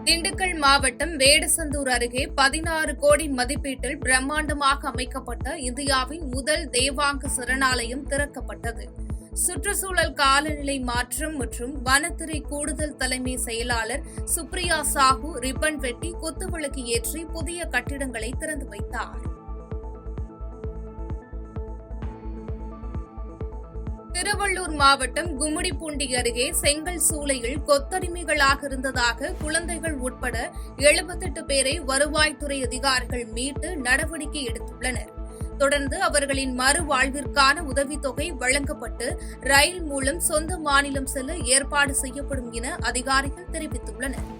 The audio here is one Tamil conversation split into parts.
திண்டுக்கல் மாவட்டம் வேடசந்தூர் அருகே 16 கோடி மதிப்பீட்டில் பிரம்மாண்டமாக அமைக்கப்பட்ட இந்தியாவின் முதல் தேவாங்க சரணாலயம் திறக்கப்பட்டது. சுற்றுச்சூழல் காலநிலை மாற்றம் மற்றும் வனத்துறை கூடுதல் தலைமை செயலாளர் சுப்ரியா சாஹூ ரிப்பன் வெட்டி குத்துவிளக்கு ஏற்றி புதிய கட்டிடங்களை திறந்து வைத்தார். திருவள்ளூர் மாவட்டம் கும்மிடிப்பூண்டி அருகே செங்கல் சூளையில் கொத்தடிமைகளாக இருந்ததாக குழந்தைகள் உட்பட 78 பேரை வருவாய்த்துறை அதிகாரிகள் மீட்டு நடவடிக்கை எடுத்துள்ளனர். தொடர்ந்து அவர்களின் மறுவாழ்விற்கான உதவித்தொகை வழங்கப்பட்டு ரயில் மூலம் சொந்த மாநிலம் செல்ல ஏற்பாடு செய்யப்படும் என அதிகாரிகள் தெரிவித்துள்ளனர்.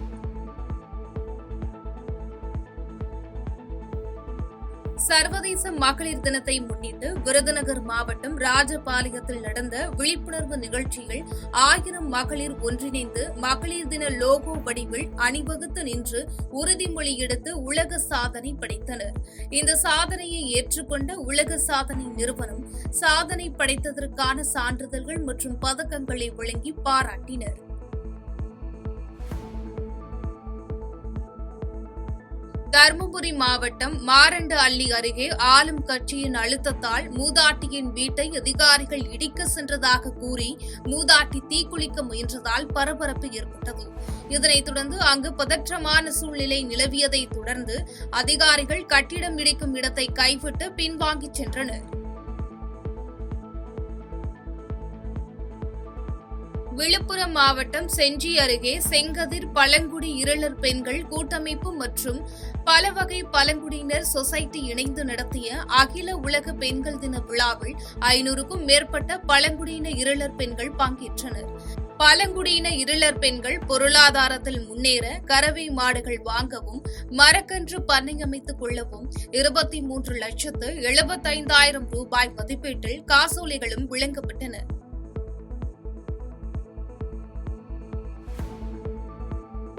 சர்வதேச மகளிர் தினத்தை முன்னிட்டு விருதுநகர் மாவட்டம் ராஜபாளையத்தில் நடந்த விழிப்புணர்வு நிகழ்ச்சியில் 1000 மகளிர் ஒன்றிணைந்து மகளிர் தின லோகோ வடிவில் அணிவகுத்து நின்று உறுதிமொழி எடுத்து உலக சாதனை படைத்தனர். இந்த சாதனையை ஏற்றுக்கொண்ட உலக சாதனை நிறுவனம் சாதனை படைத்ததற்கான சான்றிதழ்கள் மற்றும் பதக்கங்களை வழங்கி பாராட்டினர். தருமபுரி மாவட்டம் மாரண்ட அள்ளி அருகே ஆளும் கட்சியின் அழுத்தத்தால் மூதாட்டியின் வீட்டை அதிகாரிகள் இடிக்க சென்றதாக கூறி மூதாட்டி தீக்குளிக்க முயன்றதால் பரபரப்பு ஏற்பட்டது. இதனைத் தொடர்ந்து அங்கு பதற்றமான சூழ்நிலை நிலவியதை தொடர்ந்து அதிகாரிகள் கட்டிடம் இடிக்கும் இடத்தை கைவிட்டு பின்வாங்கிச் சென்றனர். விழுப்புரம் மாவட்டம் செஞ்சி அருகே செங்கதிர் பழங்குடி இருளர் பெண்கள் கூட்டமைப்பு மற்றும் பல வகை பழங்குடியினர் சொசைட்டி இணைந்து நடத்திய அகில உலக பெண்கள் தின விழாவில் 500க்கும் மேற்பட்ட பழங்குடியின இருளர் பெண்கள் பங்கேற்றனர். பழங்குடியின இருளர் பெண்கள் பொருளாதாரத்தில் முன்னேற கறவை மாடுகள் வாங்கவும் மரக்கன்று பண்ணை அமைத்துக் கொள்ளவும் 23,75,000 ரூபாய் மதிப்பீட்டில் காசோலைகளும் வழங்கப்பட்டன.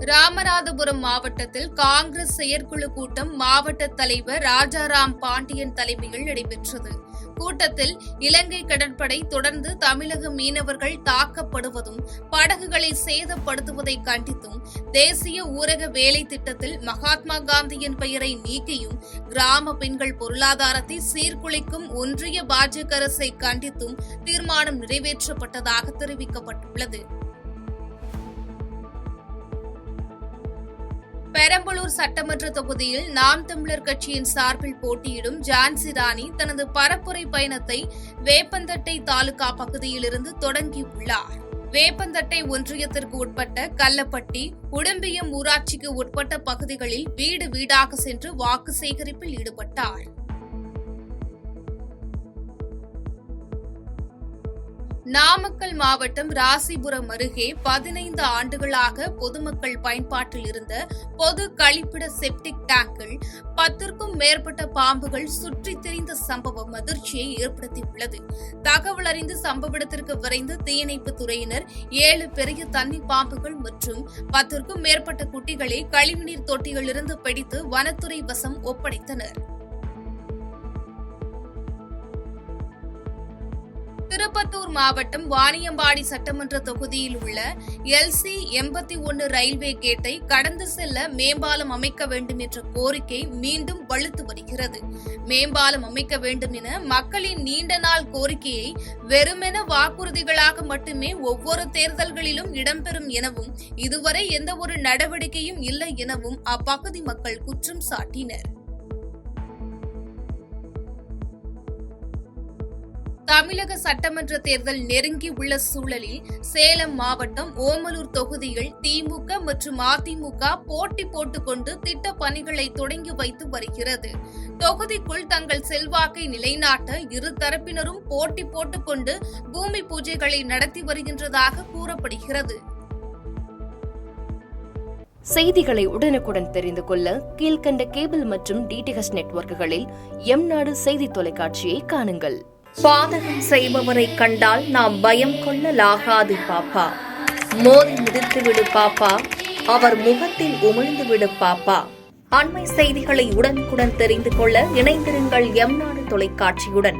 ராமநாதபுரம் மாவட்டத்தில் காங்கிரஸ் செயற்குழு கூட்டம் மாவட்ட தலைவர் ராஜாராம் பாண்டியன் தலைமையில் நடைபெற்றது. கூட்டத்தில் இலங்கை கடற்படை தொடர்ந்து தமிழக மீனவர்கள் தாக்கப்படுவதும் படகுகளை சேதப்படுத்துவதை கண்டித்தும் தேசிய ஊரக வேலை திட்டத்தில் மகாத்மா காந்தியின் பெயரை நீக்கியும் கிராம பெண்கள் பொருளாதாரத்தை சீர்குலைக்கும் ஒன்றிய பாஜக அரசை கண்டித்தும் தீர்மானம் நிறைவேற்றப்பட்டதாக தெரிவிக்கப்பட்டுள்ளது. பெரம்பலூர் சட்டமன்ற தொகுதியில் நாம் தமிழர் கட்சியின் சார்பில் போட்டியிடும் ஜான்சி ராணி தனது பரப்புரை பயணத்தை வேப்பந்தட்டை தாலுகா பகுதியிலிருந்து தொடங்கியுள்ளார். வேப்பந்தட்டை ஒன்றியத்திற்கு உட்பட்ட கல்லப்பட்டி, உடம்பியம் ஊராட்சிக்கு உட்பட்ட பகுதிகளில் வீடு வீடாக சென்று வாக்கு சேகரிப்பில் ஈடுபட்டார். நாமக்கல் மாவட்டம் ராசிபுரம் அருகே 15 ஆண்டுகளாக பொதுமக்கள் பயன்பாட்டில் இருந்த பொது கழிப்பிட செப்டிக் டேங்கில் 10க்கும் மேற்பட்ட பாம்புகள் சுற்றித் திரிந்த சம்பவம் அதிர்ச்சியை ஏற்படுத்தியுள்ளது. தகவல் அறிந்து சம்பவ இடத்திற்கு விரைந்த தீயணைப்புத் துறையினர் 7 பெரிய தண்ணி பாம்புகள் மற்றும் 10க்கும் மேற்பட்ட குட்டிகளை கழிவுநீர் தொட்டியிலிருந்து பிடித்து வனத்துறை வசம் ஒப்படைத்தனர். திருப்பத்தூர் மாவட்டம் வாணியம்பாடி சட்டமன்ற தொகுதியில் உள்ள LC 81 ரயில்வே கேட்டை கடந்து செல்ல மேம்பாலம் அமைக்க வேண்டும் என்ற கோரிக்கை மீண்டும் வலுத்து வருகிறது. மேம்பாலம் அமைக்க வேண்டும் என மக்களின் நீண்ட நாள் கோரிக்கையை வெறுமென வாக்குறுதிகளாக மட்டுமே ஒவ்வொரு தேர்தல்களிலும் இடம்பெறும் எனவும் இதுவரை எந்தவொரு நடவடிக்கையும் இல்லை எனவும் அப்பகுதி மக்கள் குற்றம் சாட்டினர். தமிழக சட்டமன்ற தேர்தல் நெருங்கி உள்ள சூழலில் சேலம் மாவட்டம் ஓமலூர் தொகுதியில் திமுக மற்றும் அதிமுக போட்டி போட்டுக்கொண்டு திட்ட பணிகளை தொடங்கி வைத்து வருகிறது. தொகுதிக்குள் தங்கள் செல்வாக்கை நிலைநாட்ட இரு தரப்பினரும் போட்டி போட்டுக்கொண்டு பூமி பூஜைகளை நடத்தி வருகின்றதாக கூறப்படுகிறது. செய்திகளை உடனுக்குடன் தெரிந்து கொள்ள கீழ்கண்ட கேபிள் மற்றும் DTH நெட்வொர்க்குகளில் எம்நாடு செய்தி தொலைக்காட்சியை காணுங்கள். பாதகம் செய்பவரை கண்டால் நாம் பயம் கொள்ளலாகாது பாப்பா. மோதி மிதித்து விடு பாப்பா, அவர் முகத்தில் உமிழ்ந்து விடு பாப்பா. அண்மை செய்திகளை உடனுக்குடன் தெரிந்து கொள்ள இணைந்திருங்கள் எம்நாடு தொலைக்காட்சியுடன்.